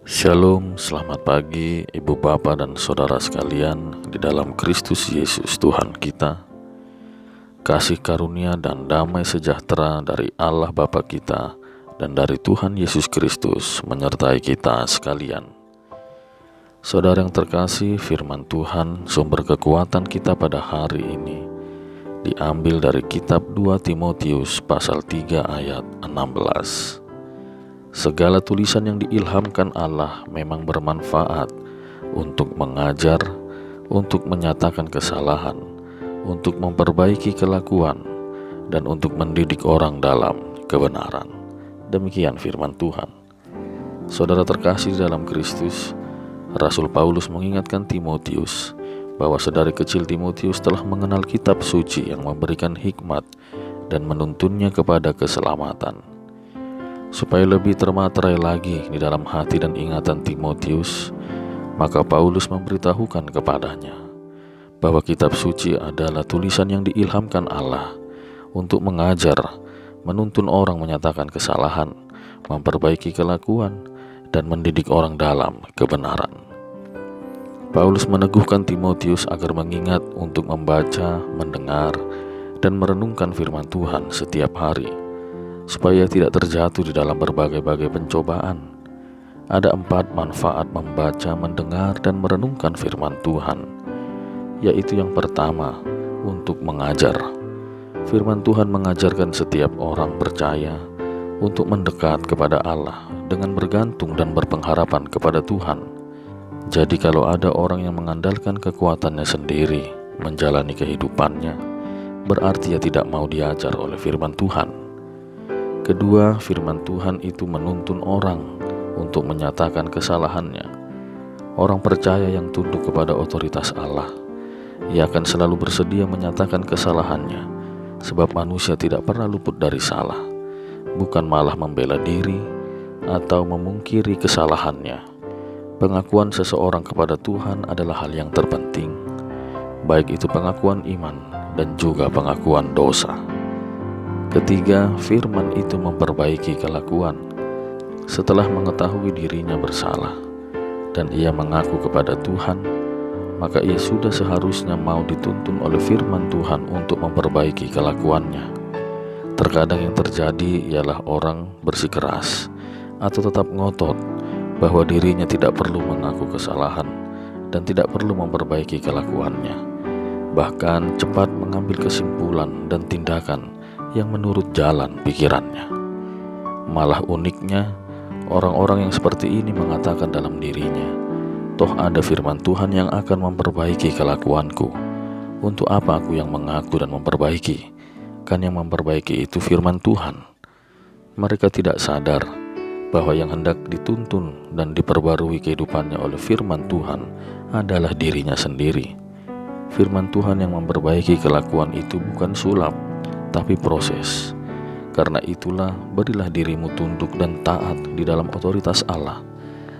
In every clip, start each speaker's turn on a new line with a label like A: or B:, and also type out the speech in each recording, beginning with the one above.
A: Shalom, selamat pagi Ibu Bapa dan Saudara sekalian di dalam Kristus Yesus Tuhan kita. Kasih karunia dan damai sejahtera dari Allah Bapa kita dan dari Tuhan Yesus Kristus menyertai kita sekalian. Saudara yang terkasih, firman Tuhan sumber kekuatan kita pada hari ini diambil dari kitab 2 Timotius pasal 3 ayat 16. Segala tulisan yang diilhamkan Allah memang bermanfaat untuk mengajar, untuk menyatakan kesalahan, untuk memperbaiki kelakuan, dan untuk mendidik orang dalam kebenaran. Demikian firman Tuhan. Saudara terkasih dalam Kristus, Rasul Paulus mengingatkan Timotius bahwa sedari kecil Timotius telah mengenal kitab suci yang memberikan hikmat dan menuntunnya kepada keselamatan. Supaya lebih termaterai lagi di dalam hati dan ingatan Timotius, maka Paulus memberitahukan kepadanya bahwa kitab suci adalah tulisan yang diilhamkan Allah untuk mengajar, menuntun orang menyatakan kesalahan, memperbaiki kelakuan, dan mendidik orang dalam kebenaran. Paulus meneguhkan Timotius agar mengingat untuk membaca, mendengar, dan merenungkan firman Tuhan setiap hari, supaya tidak terjatuh di dalam berbagai-bagai pencobaan. Ada 4 manfaat membaca, mendengar, dan merenungkan firman Tuhan, yaitu yang pertama, untuk mengajar. Firman Tuhan mengajarkan setiap orang percaya untuk mendekat kepada Allah dengan bergantung dan berpengharapan kepada Tuhan. Jadi kalau ada orang yang mengandalkan kekuatannya sendiri menjalani kehidupannya, berarti ia tidak mau diajar oleh firman Tuhan. Kedua, firman Tuhan itu menuntun orang untuk menyatakan kesalahannya. Orang percaya yang tunduk kepada otoritas Allah, ia akan selalu bersedia menyatakan kesalahannya, sebab manusia tidak pernah luput dari salah, bukan malah membela diri atau memungkiri kesalahannya. Pengakuan seseorang kepada Tuhan adalah hal yang terpenting, baik itu pengakuan iman dan juga pengakuan dosa. Ketiga, firman itu memperbaiki kelakuan. Setelah mengetahui dirinya bersalah dan ia mengaku kepada Tuhan, maka ia sudah seharusnya mau dituntun oleh firman Tuhan untuk memperbaiki kelakuannya. Terkadang yang terjadi ialah orang bersikeras atau tetap ngotot bahwa dirinya tidak perlu mengaku kesalahan dan tidak perlu memperbaiki kelakuannya, bahkan cepat mengambil kesimpulan dan tindakan yang menurut jalan pikirannya. Malah uniknya, orang-orang yang seperti ini mengatakan dalam dirinya, toh ada firman Tuhan yang akan memperbaiki kelakuanku. Untuk apa aku yang mengaku dan memperbaiki? Kan yang memperbaiki itu firman Tuhan. Mereka tidak sadar bahwa yang hendak dituntun dan diperbarui kehidupannya oleh firman Tuhan adalah dirinya sendiri. Firman Tuhan yang memperbaiki kelakuan itu bukan sulap, tapi proses. Karena itulah berilah dirimu tunduk dan taat di dalam otoritas Allah,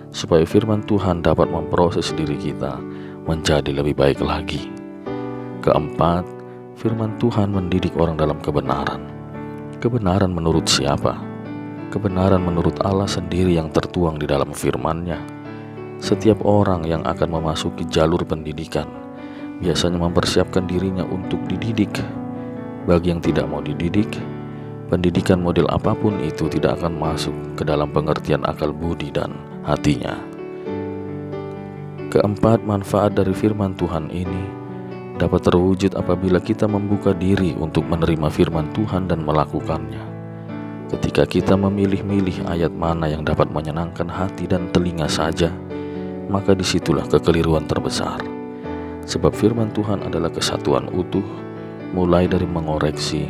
A: supaya firman Tuhan dapat memproses diri kita menjadi lebih baik lagi. Keempat, firman Tuhan mendidik orang dalam kebenaran. Kebenaran menurut siapa? Kebenaran menurut Allah sendiri yang tertuang di dalam firman-Nya. Setiap orang yang akan memasuki jalur pendidikan biasanya mempersiapkan dirinya untuk dididik. Bagi yang tidak mau dididik, pendidikan model apapun itu tidak akan masuk ke dalam pengertian akal budi dan hatinya. Keempat, manfaat dari firman Tuhan ini dapat terwujud apabila kita membuka diri untuk menerima firman Tuhan dan melakukannya. Ketika kita memilih-milih ayat mana yang dapat menyenangkan hati dan telinga saja, maka disitulah kekeliruan terbesar. Sebab firman Tuhan adalah kesatuan utuh, mulai dari mengoreksi,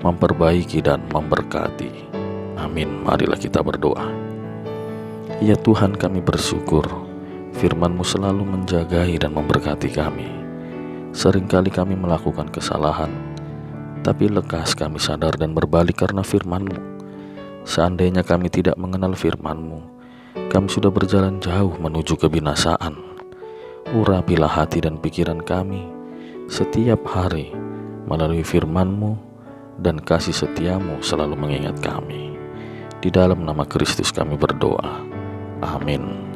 A: memperbaiki, dan memberkati. Amin. Marilah kita berdoa. Ya Tuhan, kami bersyukur firman-Mu selalu menjagai dan memberkati kami. Seringkali kami melakukan kesalahan, tapi lekas kami sadar dan berbalik karena firman-Mu. Seandainya kami tidak mengenal firman-Mu, kami sudah berjalan jauh menuju kebinasaan. Urapilah hati dan pikiran kami setiap hari melalui firman-Mu, dan kasih setia-Mu selalu mengingat kami. Di dalam nama Kristus kami berdoa. Amin.